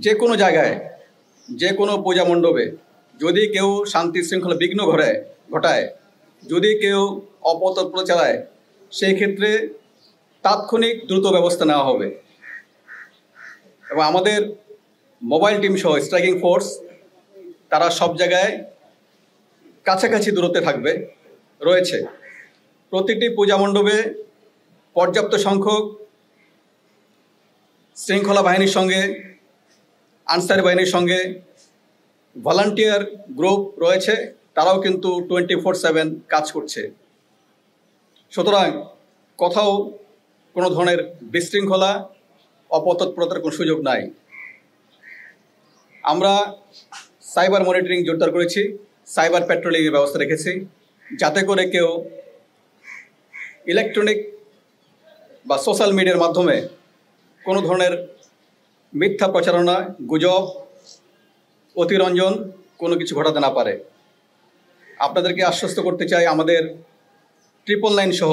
যে কোনো জায়গায় যে কোনো পূজা মণ্ডপে যদি কেউ শান্তি শৃঙ্খলা বিঘ্ন ঘটায়, যদি কেউ অপতৎপর চালায়, সেই ক্ষেত্রে তাৎক্ষণিক দ্রুত ব্যবস্থা নেওয়া হবে। এবং আমাদের মোবাইল টিম সহ স্ট্রাইকিং ফোর্স তারা সব জায়গায় কাছাকাছি দূরত্বে রয়েছে। প্রতিটি পূজা মণ্ডপে পর্যাপ্ত সংখ্যক শৃঙ্খলা বাহিনীর সঙ্গে, আনসার বাহিনীর সঙ্গে ভলান্টিয়ার গ্রুপ রয়েছে, তারাও কিন্তু 24/7 কাজ করছে। সুতরাং কোথাও কোনো ধরনের বিশৃঙ্খলা অপতৎপরতার কোনো সুযোগ নাই। আমরা সাইবার মনিটরিং জোরদার করেছি, সাইবার প্যাট্রোলিংয়ের ব্যবস্থা রেখেছি, যাতে করে কেউ ইলেকট্রনিক বা সোশ্যাল মিডিয়ার মাধ্যমে কোনো ধরনের মিথ্যা প্রচারণা, গুজব, অতিরঞ্জন কোনো কিছু ঘটাতে না পারে। আপনাদেরকে আশ্বস্ত করতে চাই, আমাদের 999 সহ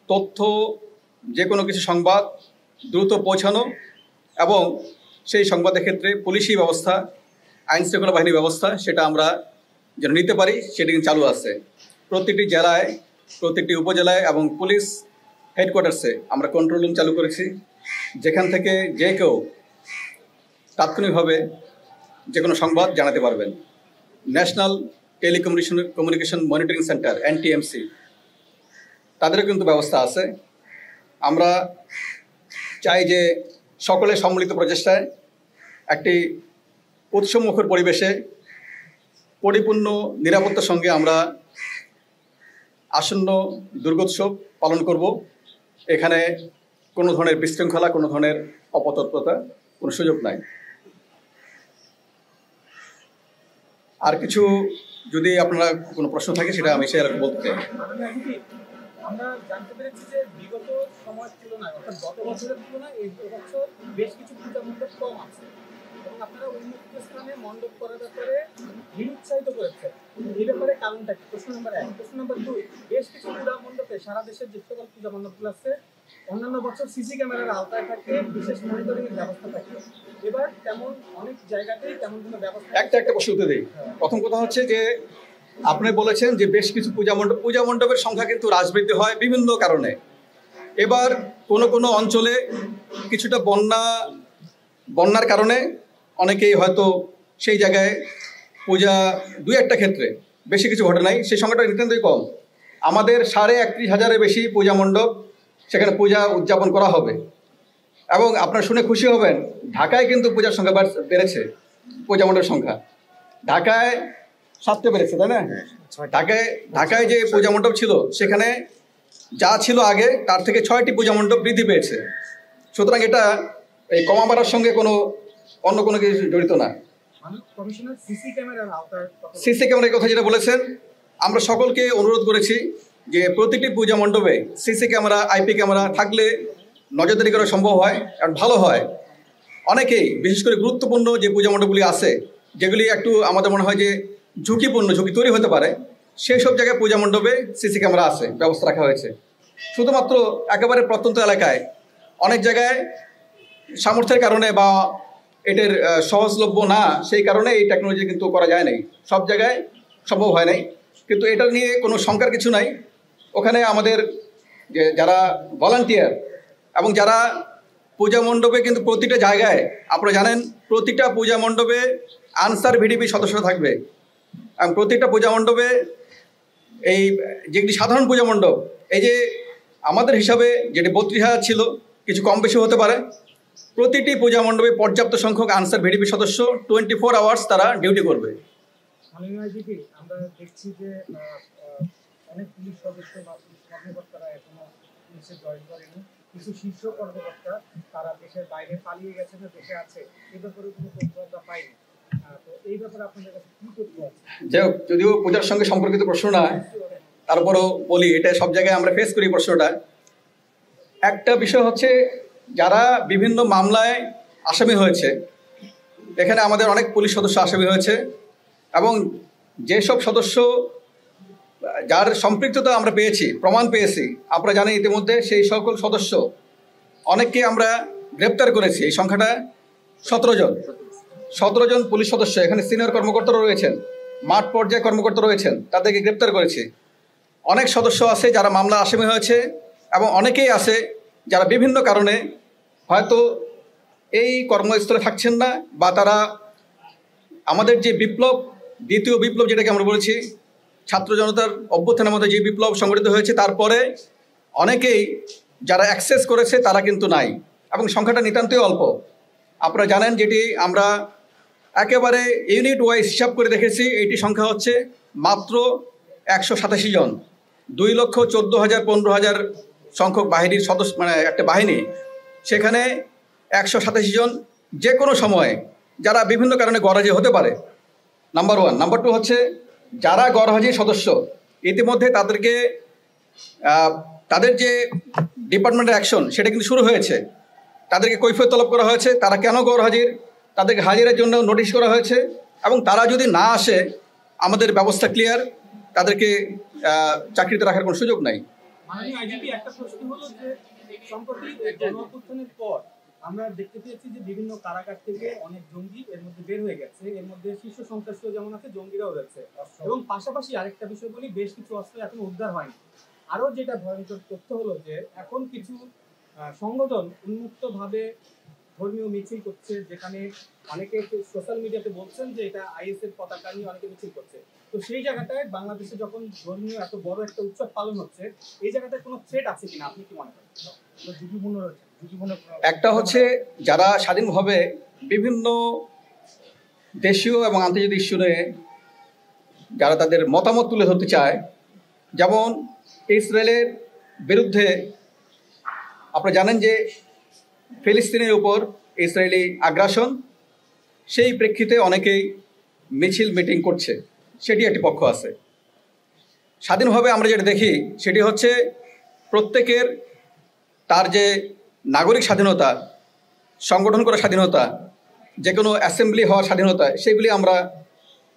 তথ্য, যে কোনো কিছু সংবাদ দ্রুত পৌঁছানো এবং সেই সংবাদের ক্ষেত্রে পুলিশি ব্যবস্থা, আইন শৃঙ্খলা বাহিনী ব্যবস্থা সেটা আমরা যেন নিতে পারি, সেটা কিন্তু চালু আছে। প্রতিটি জেলায়, প্রতিটি উপজেলায় এবং পুলিশ হেডকোয়ার্টার্সে আমরা কন্ট্রোল রুম চালু করেছি, যেখান থেকে যে কেউ তাৎক্ষণিকভাবে যে কোনো সংবাদ জানাতে পারবেন। National telecommunication monitoring centre NTMC তাদেরও কিন্তু ব্যবস্থা আছে। আমরা চাই যে সকলের সম্মিলিত প্রচেষ্টায় একটি উৎসবমুখর পরিবেশে পরিপূর্ণ নিরাপত্তার সঙ্গে আমরা আসন্ন দুর্গোৎসব পালন করব। এখানে কোনো ধরনের বিশৃঙ্খলা, কোনো ধরনের অপতৎপরতা কোনো সুযোগ নাই। আর কিছু যদি আপনারা কোনো প্রশ্ন থাকে সেটা আমি শেয়ার বলতে চাই। আমরা জানতে পেরেছি যে বিগত সময়ের তুলনায়, অর্থাৎ গত বছরের তুলনায় এই বছর বেশ কিছু পূজা মণ্ডপ কম আছে এবং আপনারা উন্মুক্ত স্থানে মণ্ডপ করার ব্যাপারে নিরুৎসাহিত করেছে। এই ব্যাপারে কারণটা কি? প্রশ্ন নম্বর 1। প্রশ্ন নম্বর 2, বেশ কিছু পূজা মণ্ডপে সারা দেশের যে সকল পূজা মণ্ডপগুলো আছে অন্যান্য বছর সিসি ক্যামেরার আওতায় থাকে, বিশেষ মনিটরিং এর ব্যবস্থা থাকে। এবার তেমন অনেক জায়গাতেই তেমন কোনো ব্যবস্থা। একটা প্রশ্ন উত্তর দিই। প্রথম কথা হচ্ছে যে আপনি বলেছেন যে বেশ কিছু পূজা মণ্ডপের সংখ্যা কিন্তু হ্রাসবৃদ্ধি হয় বিভিন্ন কারণে। এবার কোনো অঞ্চলে কিছুটা বন্যার কারণে অনেকেই হয়তো সেই জায়গায় পূজা 2-1টা ক্ষেত্রে, বেশি কিছু ঘটে নাই, সেই সংখ্যাটা নিতান্তই কম। আমাদের 31,500-এর বেশি পূজা মণ্ডপ সেখানে পূজা উদযাপন করা হবে। এবং আপনারা শুনে খুশি হবেন, ঢাকায় কিন্তু পূজার সংখ্যা বেড়েছে, পূজা মণ্ডপের সংখ্যা ঢাকায় 7টে বেড়েছে, তাই না? ঢাকায় যে পূজা মণ্ডপ ছিল সেখানে যা ছিল আগে তার থেকে 6টি পূজা মণ্ডপ বৃদ্ধি পেয়েছে। সুতরাং এটা এই কমা বাড়ার সঙ্গে অন্য কোনো কিছু জড়িত না। সিসি ক্যামেরার কথা যেটা বলেছেন, আমরা সকলকে অনুরোধ করেছি যে প্রতিটি পূজা মণ্ডপে সিসি ক্যামেরা, IP ক্যামেরা থাকলে নজরদারি করা সম্ভব হয় আর ভালো হয়। অনেকেই, বিশেষ করে গুরুত্বপূর্ণ যে পূজা মণ্ডপগুলি আছে, যেগুলি একটু আমাদের মনে হয় যে ঝুঁকি তৈরি হতে পারে, সেই সব জায়গায় পূজা মণ্ডপে সিসি ক্যামেরা আছে, ব্যবস্থা রাখা হয়েছে। শুধুমাত্র একেবারে প্রত্যন্ত এলাকায় অনেক জায়গায় সামর্থ্যের কারণে বা এটার সহজলভ্য না, সেই কারণে এই টেকনোলজি কিন্তু করা যায় নাই, সব জায়গায় সম্ভব হয় নাই। কিন্তু এটা নিয়ে কোনো শঙ্কার কিছু নাই। ওখানে আমাদের যারা ভলান্টিয়ার এবং যারা পূজা মণ্ডপে কিন্তু প্রতিটা জায়গায়, আপনারা জানেন প্রতিটা পূজা মণ্ডপে আনসার VDP সদস্য থাকবে এবং প্রতিটা পূজা মণ্ডপে এই যেটি সাধারণ পূজা মণ্ডপ, এই যে আমাদের হিসাবে যেটি 32,000 ছিল, কিছু কম বেশি হতে পারে, প্রতিটি পূজা মণ্ডপে পর্যাপ্ত সংখ্যক আনসার VDP সদস্য 24 আওয়ার্স তারা ডিউটি করবে। আমরা দেখছি যে অনেক পুলিশ সদস্য বা পুলিশ কর্মকর্তারা এখনো পুলিশে জয়েন করেনি, কিছু শীর্ষ কর্মকর্তা তারা দেশের বাইরে পালিয়ে গেছে না দেশে আছে, এই ব্যাপারে কোনো তথ্য আমরা পাইনি। তো এই ব্যাপারে আপনাদের কাছে কি তথ্য আছে? যদিও পূজার সঙ্গে সম্পর্কিত প্রশ্ন না, তারপরও বলি, এটা সব জায়গায় আমরা ফেস করি প্রশ্নটা। একটা বিষয় হচ্ছে, যারা বিভিন্ন মামলায় আসামি হয়েছে, এখানে আমাদের অনেক পুলিশ সদস্য আসামি হয়েছে এবং যেসব সদস্য যার সম্পৃক্ততা আমরা পেয়েছি, প্রমাণ পেয়েছি, আপনারা জানেন ইতিমধ্যে সেই সকল সদস্য অনেককে আমরা গ্রেপ্তার করেছি। এই সংখ্যাটা 17 জন 17 জন পুলিশ সদস্য, এখানে সিনিয়র কর্মকর্তারা রয়েছেন, মাঠ পর্যায়ে কর্মকর্তা রয়েছেন, তাদেরকে গ্রেপ্তার করেছি। অনেক সদস্য আছে যারা মামলা আসামি হয়েছে এবং অনেকেই আছে যারা বিভিন্ন কারণে হয়তো এই কর্মস্থলে থাকছেন না, বা তারা আমাদের যে বিপ্লব, দ্বিতীয় বিপ্লব যেটাকে আমরা বলেছি, ছাত্র জনতার অভ্যুত্থানের মধ্যে যে বিপ্লব সংগঠিত হয়েছে, তারপরে অনেকেই যারা অ্যাক্সেস করেছে তারা কিন্তু নাই, এবং সংখ্যাটা নিতান্তই অল্প। আপনারা জানেন, যেটি আমরা একেবারে ইউনিট ওয়াইজ হিসাব করে দেখেছি, এইটি সংখ্যা হচ্ছে মাত্র 187 জন। 2,14,000-15,000 সংখ্যক বাহিনীর সদস্য, মানে একটা বাহিনী, সেখানে 187 জন যে কোনো সময়ে যারা বিভিন্ন কারণে গরহাজি হতে পারে, নাম্বার 1। নাম্বার 2 হচ্ছে যারা গরহাজি সদস্য, ইতিমধ্যে তাদেরকে তাদের যে ডিপার্টমেন্টের অ্যাকশন সেটা কিন্তু শুরু হয়েছে, তাদেরকে কৈফিয়ত তলব করা হয়েছে, তারা কেন গরহাজির, তাদেরকে হাজিরের জন্য নোটিশ করা হয়েছে, এবং তারা যদি না আসে আমাদের ব্যবস্থা ক্লিয়ার, তাদেরকে চাকরিতে রাখার কোনো সুযোগ নাই। মাননীয় আইজিপি, একটা প্রশ্ন হলো যে সম্প্রতি গণঅভ্যুত্থানের পর আমরা দেখতে পেয়েছি যে বিভিন্ন কারাগার থেকে অনেক জঙ্গি এর মধ্যে বের হয়ে গেছে, এর মধ্যে শীর্ষ সন্ত্রাসীও যেমন আছে, জঙ্গিরাও রয়েছে, এবং পাশাপাশি আরেকটা বিষয় বলি, বেশ কিছু অস্ত্র এখন উদ্ধার হয়নি। আরও যেটা ভয়ঙ্কর তথ্য হলো যে এখন কিছু সংগঠন উন্মুক্তভাবে ধর্মীয় মিছিল করছে, যেখানে অনেকে সোশ্যাল মিডিয়াতে বলছেন যে এটা আইএসের পতাকা নিয়ে অনেকে মিছিল করছে। তো সেই জায়গাটায় বাংলাদেশে যখন ধর্মীয় এত বড় একটা উৎসব পালন হচ্ছে, এই জায়গাটায় কোনো থ্রেট আছে কিনা, আপনি কি মনে করেন? একটা হচ্ছে যারা স্বাধীনভাবে বিভিন্ন দেশীয় এবং আন্তর্জাতিক ইস্যু নিয়ে যারা তাদের মতামত তুলে ধরতে চায়, যেমন ইসরায়েলের বিরুদ্ধে আপনারা জানেন যে ফিলিস্তিনের উপর ইসরায়েলি আগ্রাসন, সেই প্রেক্ষিতে অনেকেই মিছিল মিটিং করছে, সেটি একটি পক্ষ আছে। স্বাধীনভাবে আমরা যেটা দেখি সেটি হচ্ছে প্রত্যেকের তার যে নাগরিক স্বাধীনতা, সংগঠন করার স্বাধীনতা, যে কোনো অ্যাসেম্বলি হওয়ার স্বাধীনতা, সেগুলি আমরা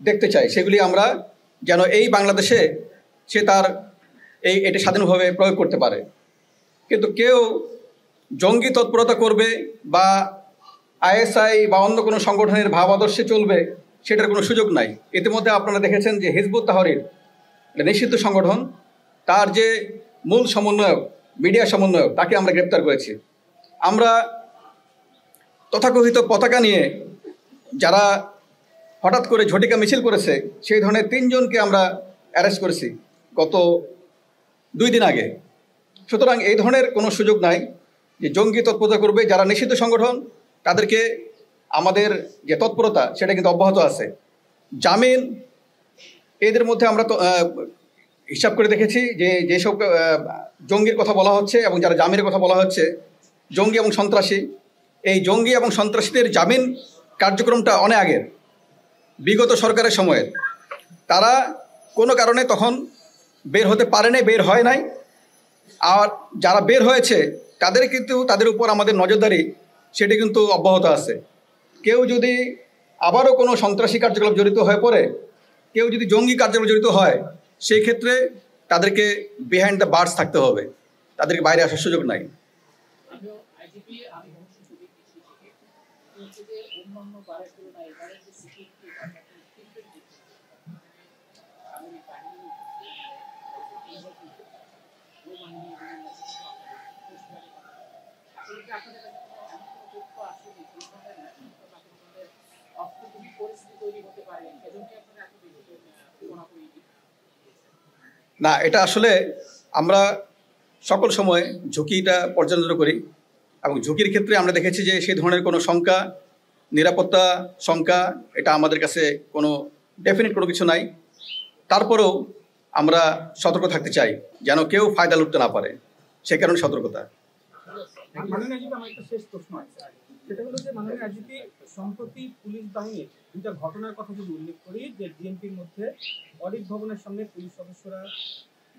দেখতে চাই, সেগুলি আমরা যেন এই বাংলাদেশে সে তার এটি স্বাধীনভাবে প্রয়োগ করতে পারে। কিন্তু কেউ জঙ্গি তৎপরতা করবে বা আইএসআই বা অন্য কোনো সংগঠনের ভাব আদর্শে চলবে, সেটার কোনো সুযোগ নাই। ইতিমধ্যে আপনারা দেখেছেন যে হিজবুত তাহরির, নিষিদ্ধ সংগঠন, তার যে মূল সমন্বয়ক, মিডিয়া সমন্বয়ক, তাকে আমরা গ্রেপ্তার করেছি। আমরা তথাকথিত পতাকা নিয়ে যারা হঠাৎ করে ঝটিকা মিছিল করেছে, সেই ধরনের 3 জনকে আমরা অ্যারেস্ট করেছি গত 2 দিন আগে। সুতরাং এই ধরনের কোনো সুযোগ নাই যে জঙ্গি তৎপরতা করবে। যারা নিষিদ্ধ সংগঠন, তাদেরকে আমাদের যে তৎপরতা সেটা কিন্তু অব্যাহত আছে। জামিন, এদের মধ্যে আমরা হিসাব করে দেখেছি যে যেসব জঙ্গির কথা বলা হচ্ছে এবং যারা জামিনের কথা বলা হচ্ছে, জঙ্গি এবং সন্ত্রাসী, এই জঙ্গি এবং সন্ত্রাসীদের জামিন কার্যক্রমটা অনেক আগের, বিগত সরকারের সময়ের। তারা কোনো কারণে তখন বের হতে পারে নাই, বের হয় নাই। আর যারা বের হয়েছে তাদের কিন্তু তাদের উপর আমাদের নজরদারি সেটি কিন্তু অব্যাহত আছে। কেউ যদি আবারও কোনো সন্ত্রাসী কার্যকলাপ জড়িত হয়ে পড়ে, কেউ যদি জঙ্গি কার্যকলাপ জড়িত হয়, সেই ক্ষেত্রে তাদেরকে বিহাইন্ড দ্য বার্স থাকতে হবে, তাদেরকে বাইরে আসার সুযোগ নাই। না, এটা আসলে আমরা সকল সময় ঝুঁকিটা পর্যালোচনা করি, এবং ঝুঁকির ক্ষেত্রে আমরা দেখেছি যে সেই ধরনের কোনো শঙ্কা, নিরাপত্তা শঙ্কা, এটা আমাদের কাছে কোনো ডেফিনিট কোনো কিছু নাই। তারপরেও আমরা সতর্ক থাকতে চাই যেন কেউ ফায়দা লুটতে না পারে, সে কারণে সতর্কতা। আমার একটা শেষ প্রশ্ন আছে, সেটা হলো যে মাননীয় আইজিপি, সম্প্রতি পুলিশ বাহিনীর 2টা ঘটনার কথা যদি উল্লেখ করি, যে ডিএমপির মধ্যে অডিট ভবনের সামনে পুলিশ সদস্যরা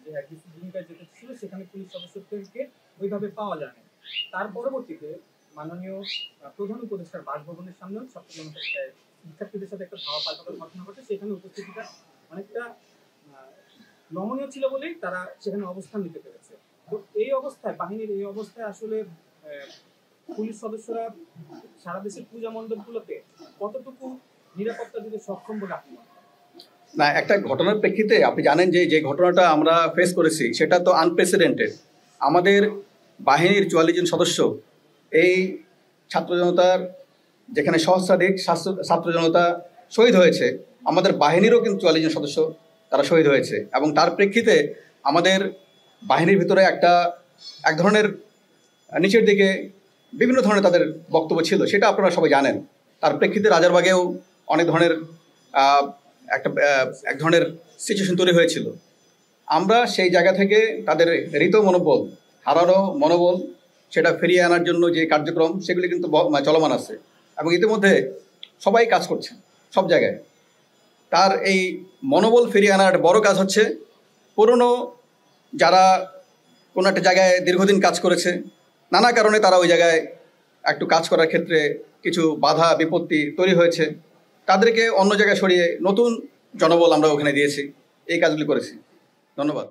যে একদিকে ভূমিকায় যেতে ছিল, সেখানে পুলিশ সদস্যদেরকে ওইভাবে পাওয়া যায় না। তার পরবর্তীতে মাননীয় প্রধান উপদেষ্টার বাসভবনের সামনেও শিক্ষার্থীদের সাথে একটা ধাওয়া পাল্টানোর ঘটনা ঘটে, সেখানে উপস্থিতিটা অনেকটা নমনীয় ছিল বলেই তারা সেখানে অবস্থান নিতে পেরেছে। তো এই অবস্থায়, বাহিনীর এই অবস্থায় আসলে পুলিশ সদস্যরা সারা দেশের পূজা মণ্ডপগুলোতে কতটুকু নিরাপত্তা দিতে সক্ষম বলে আপনি মনে করেন? না, একটা ঘটনার প্রেক্ষিতে আপনি জানেন যে যে ঘটনাটা আমরা ফেস করেছি সেটা তো আনপ্রেসিডেন্টেড। আমাদের বাহিনীর 44 জন সদস্য এই ছাত্র জনতার, যেখানে সহস্রাধিক ছাত্র জনতা শহীদ হয়েছে, আমাদের বাহিনীরও কিন্তু 44 জন সদস্য তারা শহীদ হয়েছে। এবং তার প্রেক্ষিতে আমাদের বাহিনীর ভিতরে এক ধরনের নিচের দিকে বিভিন্ন ধরনের তাদের বক্তব্য ছিল, সেটা আপনারা সবাই জানেন। তার প্রেক্ষিতে রাজারবাগেও অনেক ধরনের এক ধরনের সিচুয়েশন তৈরি হয়েছিল। আমরা সেই জায়গা থেকে তাদের হৃত মনোবল, হারানো মনোবল, সেটা ফিরিয়ে আনার জন্য যে কার্যক্রম সেগুলি কিন্তু চলমান আছে এবং ইতিমধ্যে সবাই কাজ করছে সব জায়গায়। তার এই মনোবল ফিরিয়ে আনার বড় কাজ হচ্ছে পুরনো যারা কোনো একটা জায়গায় দীর্ঘদিন কাজ করেছে, নানা কারণে তারা ওই জায়গায় একটু কাজ করার ক্ষেত্রে কিছু বাধা বিপত্তি তৈরি হয়েছে, তাদেরকে অন্য জায়গায় সরিয়ে নতুন জনবল আমরা ওখানে দিয়েছি, এই কাজগুলি করেছি। ধন্যবাদ।